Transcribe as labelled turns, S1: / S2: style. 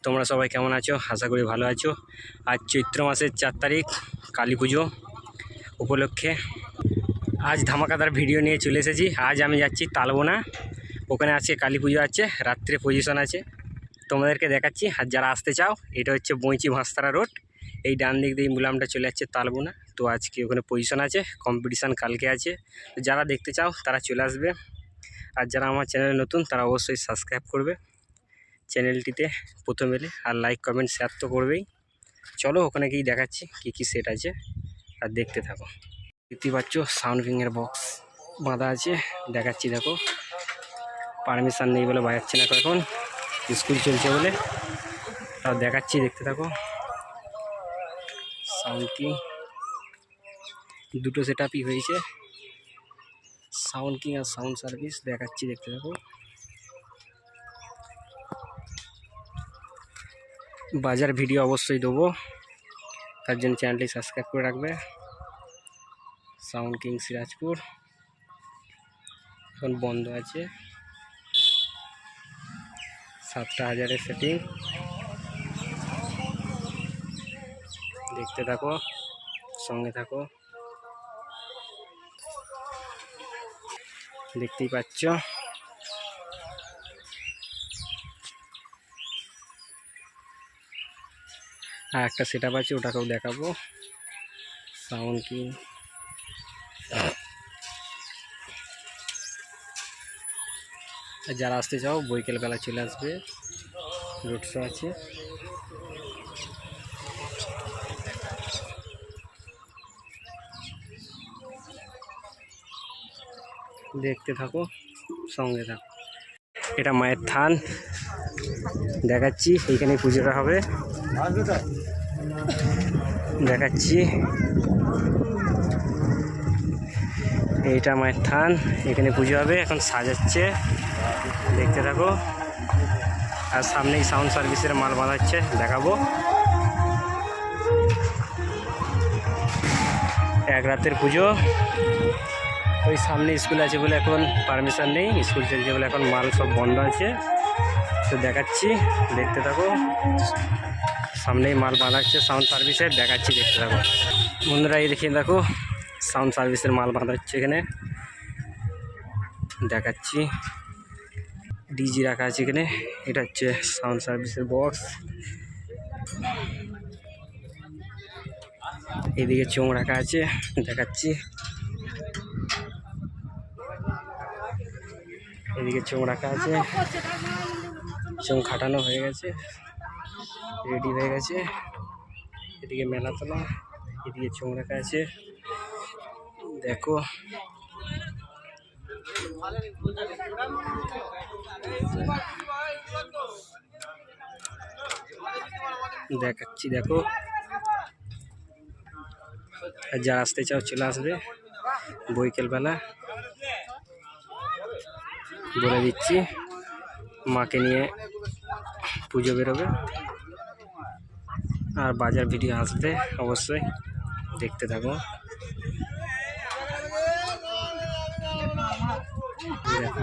S1: তোমরা সবাই কেমন আছো? আশা করি ভালো আছো। আজ চৈত্র মাসের 4 তারিখ, কালী পুজো উপলক্ষে আজ ধামাকাদার ভিডিও নিয়ে চলে এসেছি। আজ আমি যাচ্ছি তালবোনা, ওখানে আজকে কালী পুজো আছে, রাত্রে পজিশন আছে, তোমাদেরকে দেখাচ্ছি। আর যারা আসতে চাও, এটা হচ্ছে বইচি ভাস্তারা রোড, এই ডান দিক দিয়ে মুলামটা চলে যাচ্ছে তালবোনা। তো আজকে ওখানে পজিশন আছে, কম্পিটিশান কালকে আছে। যারা দেখতে চাও তারা চলে আসবে। আর যারা আমার চ্যানেলে নতুন তারা অবশ্যই সাবস্ক্রাইব করবে চ্যানেলটিতে প্রথম এলে, আর লাইক কমেন্ট শেয়ার তো করবেই। চলো ওখানে গিয়ে দেখাচ্ছি কী কী সেট আছে, আর দেখতে থাকো। দেখতে পাচ্ছ সাউন্ড কিংয়ের বক্স বাঁধা আছে, দেখাচ্ছি। দেখো পারমিশন নেই বলে বাজাচ্ছে না এখন, স্কুল চলছে বলে। তাও দেখাচ্ছি, দেখতে থাকো। সাউন্ড কিং দুটো সেট আপই হয়েছে, সাউন্ড কিং আর সাউন্ড সার্ভিস দেখাচ্ছি, দেখতে থাকো। বাজার ভিডিও অবশ্যই দেবো, তার জন্য চ্যানেলটি সাবস্ক্রাইব করে রাখবে। সাউন্ড কিং সিরাজপুর এখন বন্ধ আছে, 7,000 সেটিং। দেখতে থাকো, সঙ্গে থাকো। দেখতেই পাচ্ছ আর একটা সেট আপ আছে, ওটাকেও দেখাবো। সাউন্ড কিং যারা আসতে চাও বিকেলবেলা চলে আসবে, রোড শো আছে। দেখতে থাকো, সঙ্গে থাকো। এটা মায়ের থান দেখাচ্ছি, এইখানে পুজোটা হবে, দেখাচ্ছি। এইটা মায়ের থান, এখানে পুজো হবে, এখন সাজাচ্ছে, দেখতে থাকো। আর সামনেই সাউন্ড সার্ভিসের মাল বাঁধাচ্ছে, দেখাবো। এক রাতের পুজো, ওই সামনে স্কুল আছে বলে এখন পারমিশন নেই, স্কুল চলছে বলে এখন মাল সব বন্ধ আছে। তো দেখাচ্ছি, দেখতে থাকো। সামনেই মাল বাঁধাচ্ছে সাউন্ড সার্ভিসের, দেখাচ্ছি, দেখতে থাকো। বন্ধুরা এই দেখিয়ে দেখো, সাউন্ড সার্ভিসের মাল বাঁধা হচ্ছে এখানে, দেখাচ্ছি। ডিজি রাখা আছে এখানে, এটা হচ্ছে সাউন্ড সার্ভিসের বক্স। এদিকে চোঙ রাখা আছে, দেখাচ্ছি। এদিকে চোঙ রাখা আছে, চোঙ খাটানো হয়ে গেছে, রেডি হয়ে গেছে। এদিকে মেলাতলা, এদিকে চোঙ রাখা আছে, দেখো। দেখাচ্ছি, দেখো। যারা আসতে চাও চলে আসবে বিকেলবেলা, বলে দিচ্ছি। মাকে নিয়ে পুজো বেরোবে, আর বাজার ভিডিও আসবে অবশ্যই, দেখতে থাকো। দেখো